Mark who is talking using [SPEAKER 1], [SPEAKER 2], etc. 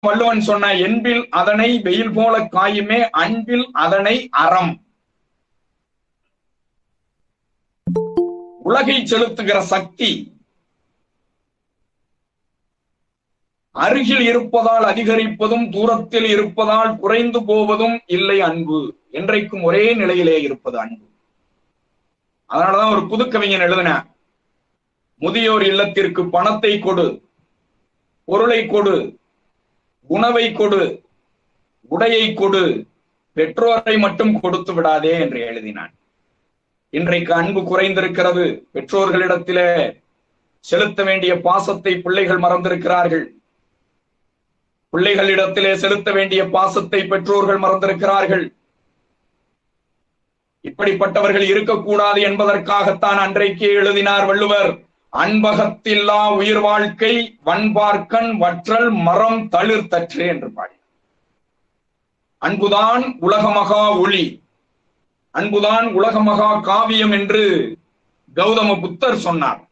[SPEAKER 1] வள்ளுவன் சொன்ன என்பில் அதனை வெயில் போல காயுமே அன்பில் அதனை அறம். உலகை செலுத்துகிற சக்தி அருகில் இருப்பதால் அதிகரிப்பதும் தூரத்தில் இருப்பதால் குறைந்து போவதும் இல்லை அன்பு. என்றைக்கும் ஒரே நிலையிலே இருப்பது அன்பு. அதனாலதான் ஒரு புதுக்கவிஞன் எழுதின, முதியோர் இல்லத்திற்கு பணத்தை கொடு, பொருளை கொடு, உணவை கொடு, உடையை கொடு, பெற்றோரை மட்டும் கொடுத்து விடாதே என்று எழுதினான். இன்றைக்கு அன்பு குறைந்திருக்கிறது. பெற்றோர்களிடத்திலே செலுத்த வேண்டிய பாசத்தை பிள்ளைகள் மறந்திருக்கிறார்கள். பிள்ளைகளிடத்திலே செலுத்த வேண்டிய பாசத்தை பெற்றோர்கள் மறந்திருக்கிறார்கள். இப்படிப்பட்டவர்கள் இருக்கக்கூடாது என்பதற்காகத்தான் அன்றைக்கே எழுதினார் வள்ளுவர், அன்பகத்தில்லா உயிர் வாழ்க்கை வன்பார்க்கன் வற்றல் மரம் தளிர் தற்று என்று பாடி. அன்புதான் உலகமகா ஒளி, அன்புதான் உலகமகா காவியம் என்று கௌதம புத்தர் சொன்னார்.